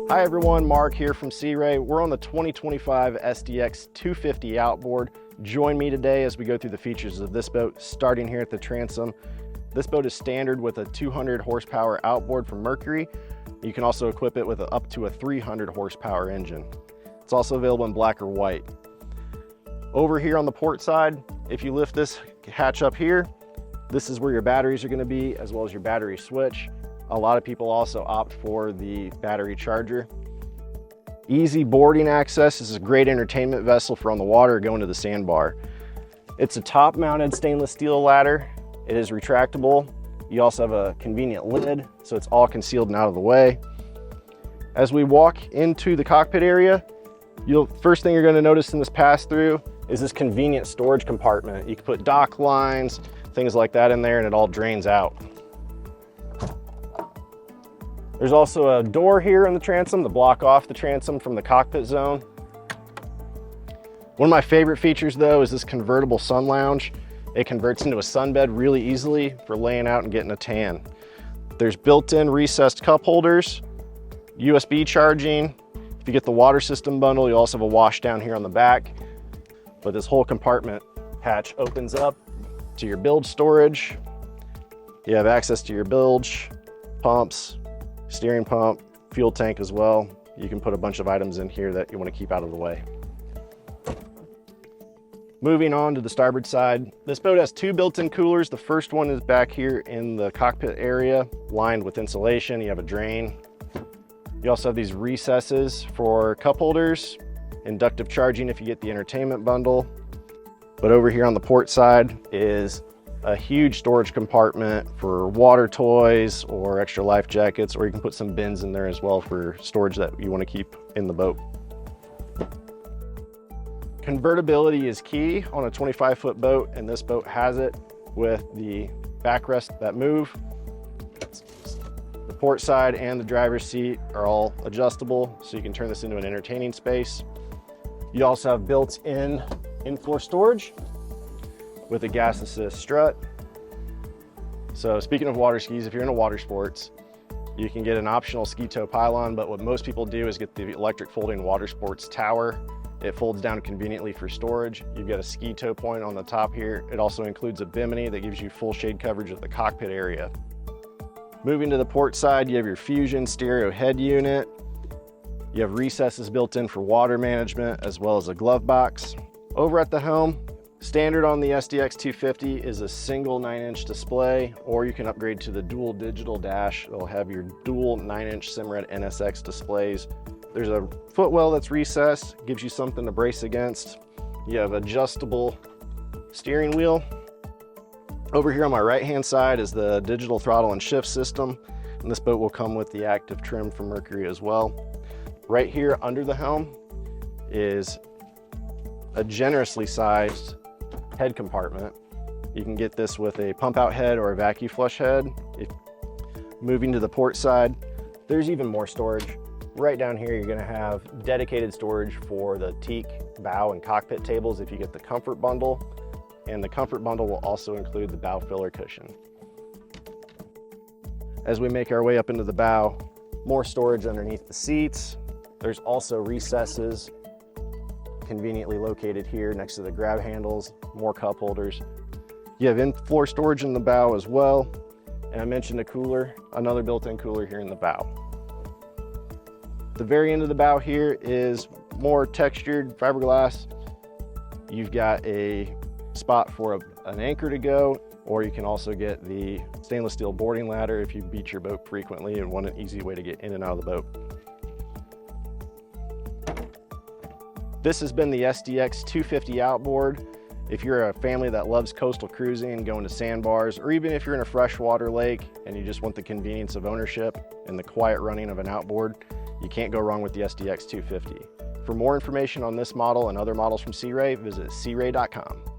Hi everyone, Mark here from Sea Ray. We're on the 2025 SDX 250 Outboard. Join me today as we go through the features of this boat, starting here at the transom. This boat is standard with a 200 horsepower outboard from Mercury. You can also equip it with up to a 300 horsepower engine. It's also available in black or white. Over here on the port side, if you lift this hatch up here, this is where your batteries are going to be, as well as your battery switch. A lot of people also opt for the battery charger. Easy boarding access. This is a great entertainment vessel for on the water or going to the sandbar. It's a top mounted stainless steel ladder. It is retractable. You also have a convenient lid, so it's all concealed and out of the way. As we walk into the cockpit area, first thing you're going to notice in this pass through is this convenient storage compartment. You can put dock lines, things like that in there, and it all drains out. There's also a door here in the transom to block off the transom from the cockpit zone. One of my favorite features though is this convertible sun lounge. It converts into a sunbed really easily for laying out and getting a tan. There's built-in recessed cup holders, USB charging. If you get the water system bundle, you also have a washdown here on the back. But this whole compartment hatch opens up to your bilge storage. You have access to your bilge, pumps, steering pump, fuel tank as well. You can put a bunch of items in here that you want to keep out of the way. Moving on to the starboard side, this boat has two built-in coolers. The first one is back here in the cockpit area, lined with insulation. You have a drain. You also have these recesses for cup holders, inductive charging if you get the entertainment bundle. But over here on the port side is a huge storage compartment for water toys or extra life jackets, or you can put some bins in there as well for storage that you want to keep in the boat. Convertibility is key on a 25-foot boat, and this boat has it with the backrests that move. The port side and the driver's seat are all adjustable, so you can turn this into an entertaining space. You also have built-in in-floor storage with a gas assist strut. So speaking of water skis, if you're into Watersports, you can get an optional ski tow pylon, but what most people do is get the electric folding Watersports tower. It folds down conveniently for storage. You've got a ski tow point on the top here. It also includes a Bimini that gives you full shade coverage of the cockpit area. Moving to the port side, you have your Fusion stereo head unit. You have recesses built in for water management, as well as a glove box. Over at the helm, standard on the SDX 250 is a single 9-inch display, or you can upgrade to the dual digital dash. It'll have your dual 9-inch Simrad NSX displays. There's a footwell that's recessed, gives you something to brace against. You have adjustable steering wheel. Over here on my right-hand side is the digital throttle and shift system, and this boat will come with the active trim from Mercury as well. Right here under the helm is a generously sized head compartment. You can get this with a pump out head or a vacuum flush head. Moving to the port side, there's even more storage. Right down here, you're gonna have dedicated storage for the teak, bow, and cockpit tables if you get the comfort bundle. And the comfort bundle will also include the bow filler cushion. As we make our way up into the bow, more storage underneath the seats. There's also recesses conveniently located here next to the grab handles, more cup holders. You have in-floor storage in the bow as well. And I mentioned a cooler, another built-in cooler here in the bow. The very end of the bow here is more textured fiberglass. You've got a spot for an anchor to go, or you can also get the stainless steel boarding ladder if you beach your boat frequently and want an easy way to get in and out of the boat. This has been the SDX 250 Outboard. If you're a family that loves coastal cruising, going to sandbars, or even if you're in a freshwater lake and you just want the convenience of ownership and the quiet running of an outboard, you can't go wrong with the SDX 250. For more information on this model and other models from Sea Ray, visit searay.com.